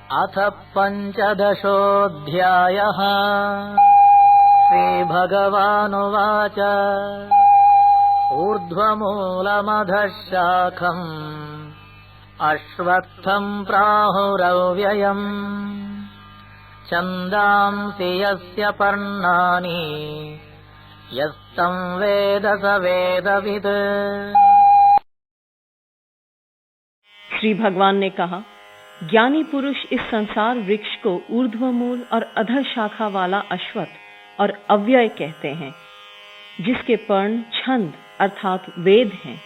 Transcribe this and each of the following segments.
अथ पञ्चदशोऽध्यायः। श्रीभगवानुवाच ऊर्ध्वमूलमधः शाखम् अश्वत्थम् प्राहुरव्ययम् छन्दांसि यस्य पर्णानि यस्तम् वेद स वेदवित्। श्री भगवान ने कहा, ज्ञानी पुरुष इस संसार वृक्ष को ऊर्ध्वमूल और अधः शाखा वाला अश्वत्थ और अव्यय कहते हैं, जिसके पर्ण छंद अर्थात वेद हैं।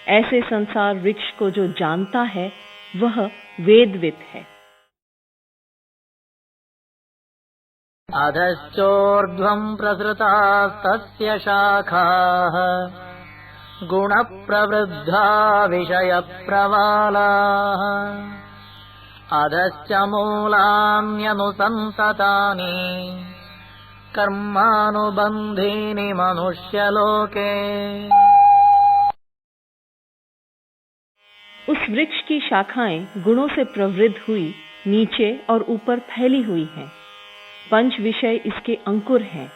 ऐसे संसार वृक्ष को जो जानता है वह वेदवित् है। अधश्चोर्ध्वम् प्रसृतास्तस्य शाखाः गुणप्रवृद्धा विषयप्रवालाः अधश्च मूलान्यनुसंसतानि कर्मानुबन्धीनि मनुष्यलोके। उस वृक्ष की शाखाएं गुणों से प्रवृद्ध हुई नीचे और ऊपर फैली हुई हैं। पंच विषय इसके अंकुर हैं।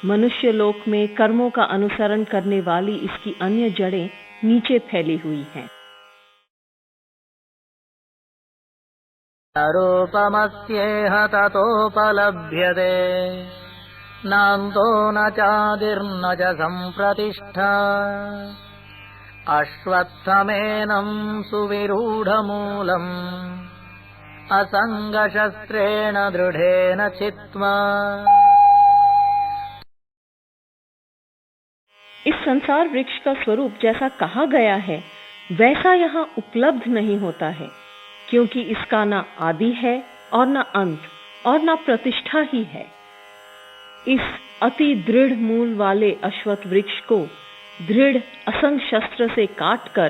मनुष्य लोक में कर्मों का अनुसरण करने वाली इसकी अन्य जड़ें नीचे फैली हुई हैं। रूपमस्येह ततोपलभ्यते नान्तो न चादिर्न च सम्प्रतिष्ठा अश्वत्थमेनं सुविरूढमूलम् असङ्गशस्त्रेण दृढेन चित्वा। इस संसार वृक्ष का स्वरूप जैसा कहा गया है वैसा यहाँ उपलब्ध नहीं होता है, क्योंकि इसका न आदि है और न अंत और न प्रतिष्ठा ही है। इस अति दृढ़ मूल वाले अश्वत्थ वृक्ष को दृढ़ असंग शस्त्र से काटकर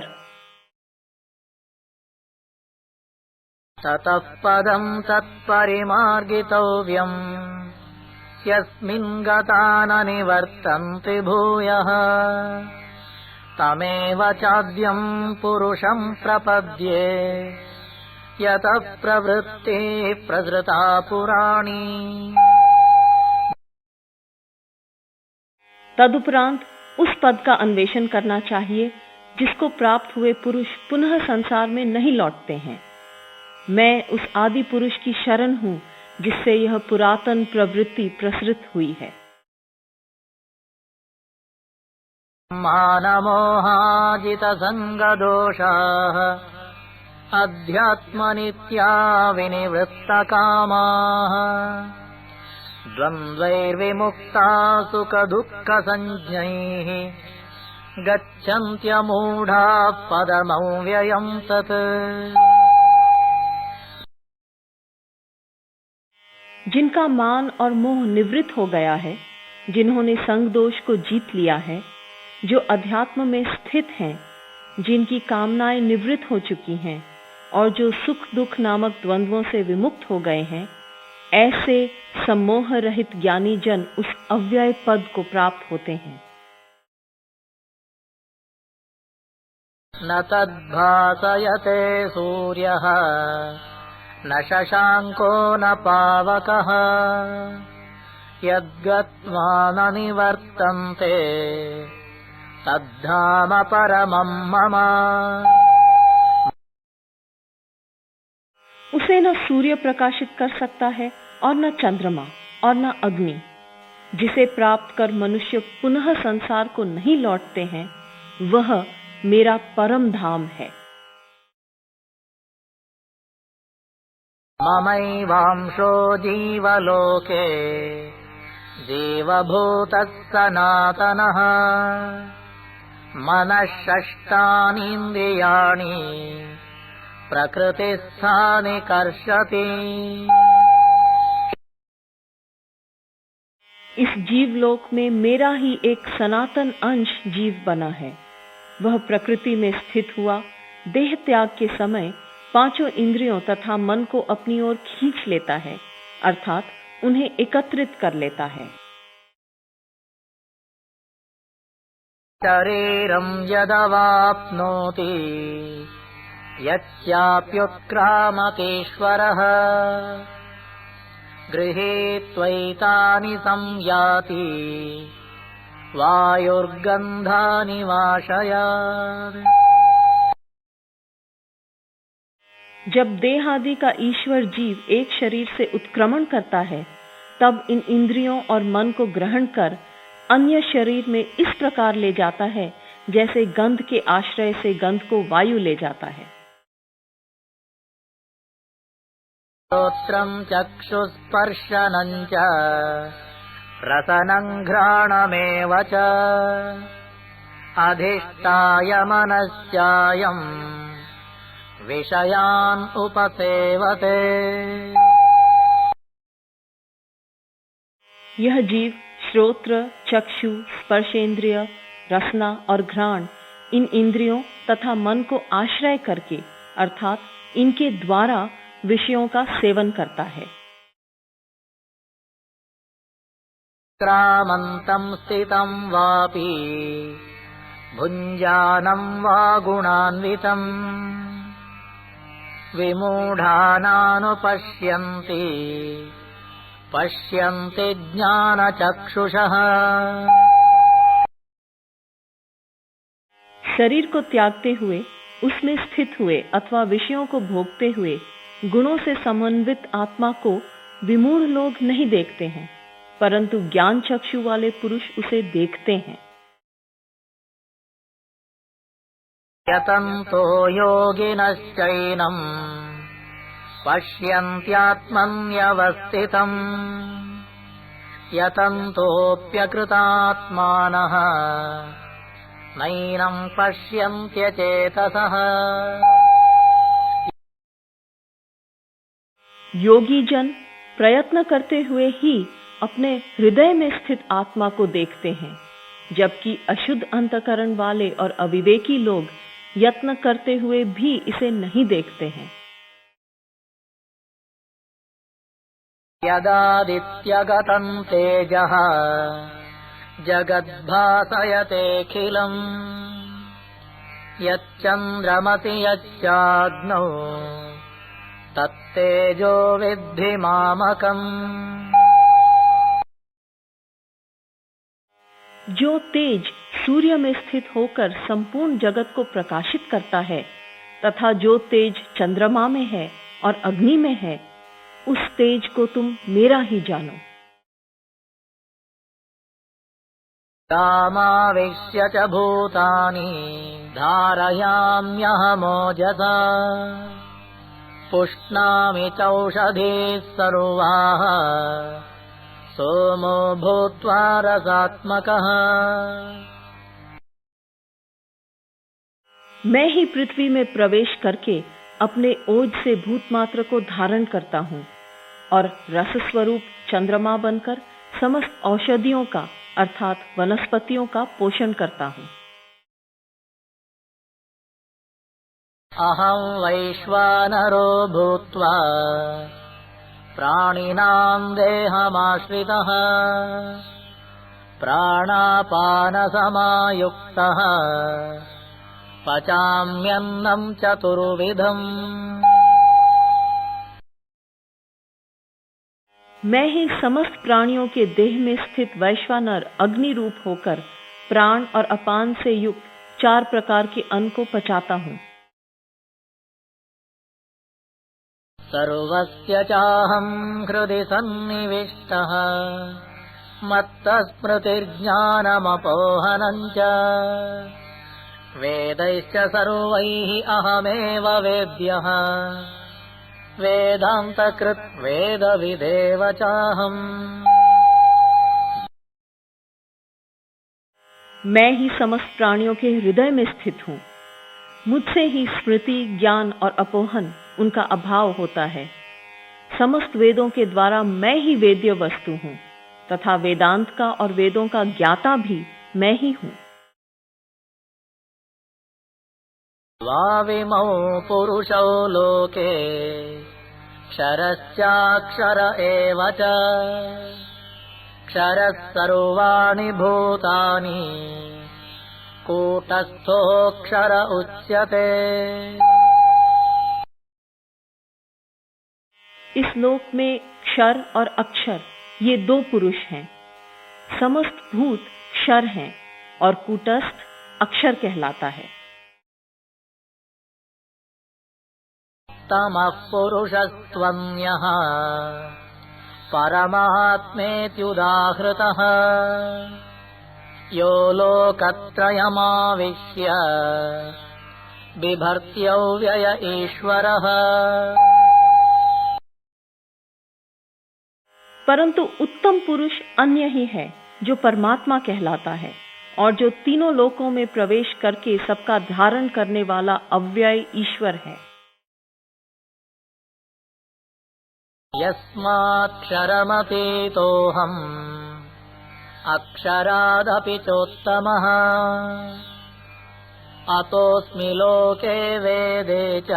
ततः पदं तत्परिमार्गितव्यम् यस्मिन् गता न निवर्तन्ते भूयः तमेव चाद्यं पुरुषं प्रपद्ये यतः प्रवृत्तिः प्रसृता पुराणी। तदुपरांत उस पद का अन्वेषण करना चाहिए जिसको प्राप्त हुए पुरुष पुनः संसार में नहीं लौटते हैं। मैं उस आदि पुरुष की शरण हूँ जिससे यह पुरातन प्रवृत्ति प्रसृत हुई है। मानमोहाजितसङ्गदोषाः अध्यात्मनित्या विनिवृत्तकामाः द्वन्द्वैर्विमुक्ता सुखदुःखसञ्ज्ञैः गच्छन्त्यमूढाः पदमव्ययम् तत्। जिनका मान और मोह निवृत्त हो गया है, जिन्होंने संग दोष को जीत लिया है, जो अध्यात्म में स्थित हैं, जिनकी कामनाएं निवृत्त हो चुकी हैं और जो सुख दुख नामक द्वंद्वों से विमुक्त हो गए हैं, ऐसे सम्मोह रहित ज्ञानी जन उस अव्यय पद को प्राप्त होते हैं। न तद्भासयते सूर्यः न शशाङ्को न पावकः यद्गत्वा न निवर्तन्ते तद्धाम परमं मम। उसे न सूर्य प्रकाशित कर सकता है और न चंद्रमा और न अग्नि। जिसे प्राप्त कर मनुष्य पुनः संसार को नहीं लौटते हैं, वह मेरा परम धाम है। ममैवांशो जीवलोके जीवभूतः सनातनः मनः षष्ठानीन्द्रियाणि प्रकृतिस्थानि कर्षति। इस जीवलोक में मेरा ही एक सनातन अंश जीव बना है। वह प्रकृति में स्थित हुआ देह त्याग के समय पांचों इंद्रियों तथा मन को अपनी ओर खींच लेता है, अर्थात उन्हें एकत्रित कर लेता है। शरीरं यदवाप्नोति यच्चाप्युत्क्रामतीश्वरः गृहीत्वैतानि संयाति वायुर्गन्धानि वाशयात्। जब देह आदि का ईश्वर जीव एक शरीर से उत्क्रमण करता है, तब इन इंद्रियों और मन को ग्रहण कर अन्य शरीर में इस प्रकार ले जाता है जैसे गंध के आश्रय से गंध को वायु ले जाता है। श्रोत्रं चक्षुस्पर्शनं च रसनं घ्राणमेव च अधिष्ठाय मनश्चायं विषयान् उपसेवते। यह जीव श्रोत्र, चक्षु, स्पर्शेंद्रिय, रसना और घ्राण इन इंद्रियों तथा मन को आश्रय करके अर्थात इनके द्वारा विषयों का सेवन करता है। क्रामन्तं स्थितं वापि भुञ्जानं वा गुणान्वितं विमूढानानुपश्यन्ति पश्यन्ति ज्ञानचक्षुषः। शरीर को त्यागते हुए, उसमें स्थित हुए अथवा विषयों को भोगते हुए गुणों से समन्वित आत्मा को विमूढ़ लोग नहीं देखते हैं, परंतु ज्ञान चक्षु वाले पुरुष उसे देखते हैं। यतन्तो योगिनश्चैनं पश्यन्त्यात्मन्यवस्थितम् यतन्तोऽप्यकृतात्मानः नैनं पश्यन्त्यचेतसः। योगी जन प्रयत्न करते हुए ही अपने हृदय में स्थित आत्मा को देखते हैं, जबकि अशुद्ध अंतकरण वाले और अविवेकी लोग यत्न करते हुए भी इसे नहीं देखते हैं। यदादित्यगतं तेजः जगद्भासयतेऽखिलम् यच्चन्द्रमसि यच्चाग्नौ तत्तेजो विद्धि मामकम्। जो तेज सूर्य में स्थित होकर संपूर्ण जगत को प्रकाशित करता है तथा जो तेज चंद्रमा में है और अग्नि में है, उस तेज को तुम मेरा ही जानो। कामाविश्य च भूतानि धारयाम्यहमोजसा पुष्णामि चौषधीः सर्वाः सोमो भूत्वा रसात्मकः। मैं ही पृथ्वी में प्रवेश करके अपने ओज से भूतमात्र को धारण करता हूँ और रस स्वरूप चंद्रमा बनकर समस्त औषधियों का अर्थात वनस्पतियों का पोषण करता हूँ। अहं वैश्वानरो भूत्वा प्राणिनां देहमाश्रितः प्राणापानसमायुक्तः पचाम्यन्नं चतुर्विधम्। मैं ही समस्त प्राणियों के देह में स्थित वैश्वानर अग्नि रूप होकर प्राण और अपान से युक्त 4 प्रकार के अन्न को पचाता हूँ। सर्वस्य चाहं हृदि सन्निविष्टः मत्तः स्मृतिर्ज्ञानमपोहनं च वेदैश्च सर्वैः अहमेव वेद्यः वेदान्तकृत् वेदविदेव चाहम्। मैं ही समस्त प्राणियों के हृदय में स्थित हूँ। मुझसे ही स्मृति, ज्ञान और अपोहन उनका अभाव होता है। समस्त वेदों के द्वारा मैं ही वेद्य वस्तु हूँ तथा वेदांत का और वेदों का ज्ञाता भी मैं ही हूँ। द्वाविमौ पुरुषौ लोके क्षरश्चाक्षर एव च क्षरः सर्वाणि भूतानि कूटस्थोऽक्षर उच्यते। इस लोक में क्षर और अक्षर ये दो पुरुष हैं। समस्त भूत क्षर हैं और कूटस्थ अक्षर कहलाता है। तमः पुरुषस्त्वन्यः परमात्मेत्युदाहृतः यो लोकत्रयमाविश्य बिभर्त्यव्यय ईश्वरः। परंतु उत्तम पुरुष अन्य ही है जो परमात्मा कहलाता है और जो तीनों लोकों में प्रवेश करके सबका धारण करने वाला अव्यय ईश्वर है। यस्माक्षरमतीतोऽहम् अक्षरादपि चोत्तमः अतोऽस्मि लोके वेदे च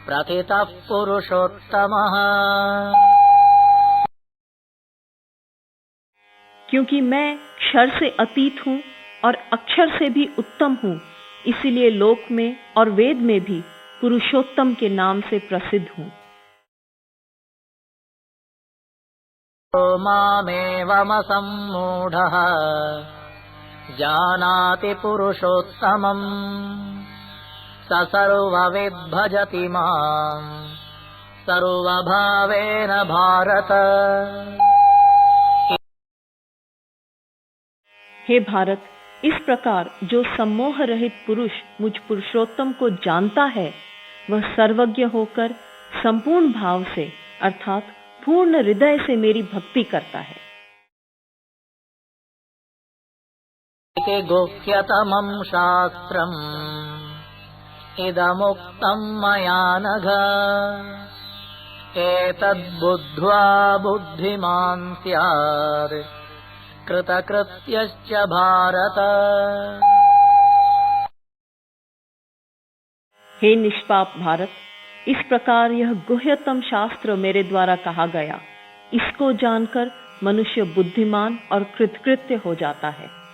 प्रथितः पुरुषोत्तमः। क्योंकि मैं क्षर से अतीत हूँ और अक्षर से भी उत्तम हूँ, इसीलिए लोक में और वेद में भी पुरुषोत्तम के नाम से प्रसिद्ध हूँ। मामेवमसम्मूढः जानाति पुरुषोत्तमम् स सर्वविद् भजति माम् सर्वभावेन भारत। हे भारत, इस प्रकार जो सम्मोह रहित पुरुष मुझ पुरुषोत्तम को जानता है, वह सर्वज्ञ होकर संपूर्ण भाव से अर्थात पूर्ण हृदय से मेरी भक्ति करता है। इति गुह्यतमं शास्त्रम् इदमुक्तं मया नघ एतद्बुद्ध्वा बुद्धिमान् स्यात् कृतकृत्यश्च भारत। हे निष्पाप भारत, इस प्रकार यह गुह्यतम शास्त्र मेरे द्वारा कहा गया। इसको जानकर मनुष्य बुद्धिमान और कृतकृत्य हो जाता है।